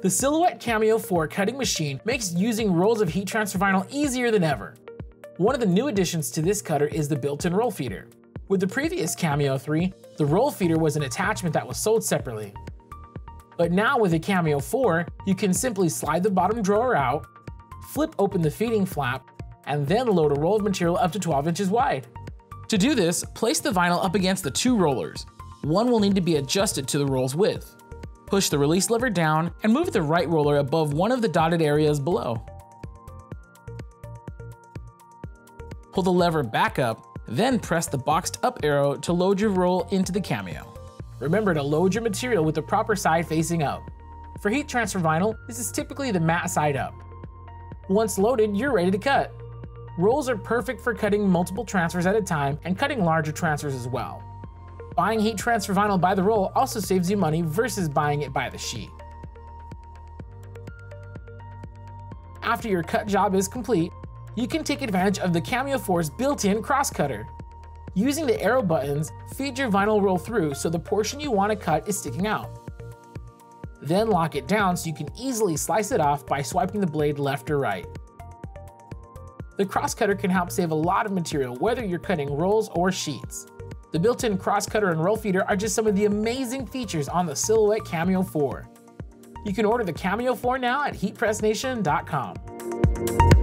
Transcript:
The Silhouette CAMEO 4 cutting machine makes using rolls of heat transfer vinyl easier than ever. One of the new additions to this cutter is the built-in roll feeder. With the previous CAMEO 3, the roll feeder was an attachment that was sold separately. But now with the CAMEO 4, you can simply slide the bottom drawer out, flip open the feeding flap, and then load a roll of material up to 12 inches wide. To do this, place the vinyl up against the two rollers. One will need to be adjusted to the roll's width. Push the release lever down and move the right roller above one of the dotted areas below. Pull the lever back up, then press the boxed up arrow to load your roll into the CAMEO. Remember to load your material with the proper side facing up. For heat transfer vinyl, this is typically the matte side up. Once loaded, you're ready to cut. Rolls are perfect for cutting multiple transfers at a time and cutting larger transfers as well. Buying heat transfer vinyl by the roll also saves you money versus buying it by the sheet. After your cut job is complete, you can take advantage of the CAMEO 4's built-in cross cutter. Using the arrow buttons, feed your vinyl roll through so the portion you want to cut is sticking out. Then lock it down so you can easily slice it off by swiping the blade left or right. The cross cutter can help save a lot of material whether you're cutting rolls or sheets. The built-in cross cutter and roll feeder are just some of the amazing features on the Silhouette CAMEO 4. You can order the CAMEO 4 now at heatpressnation.com.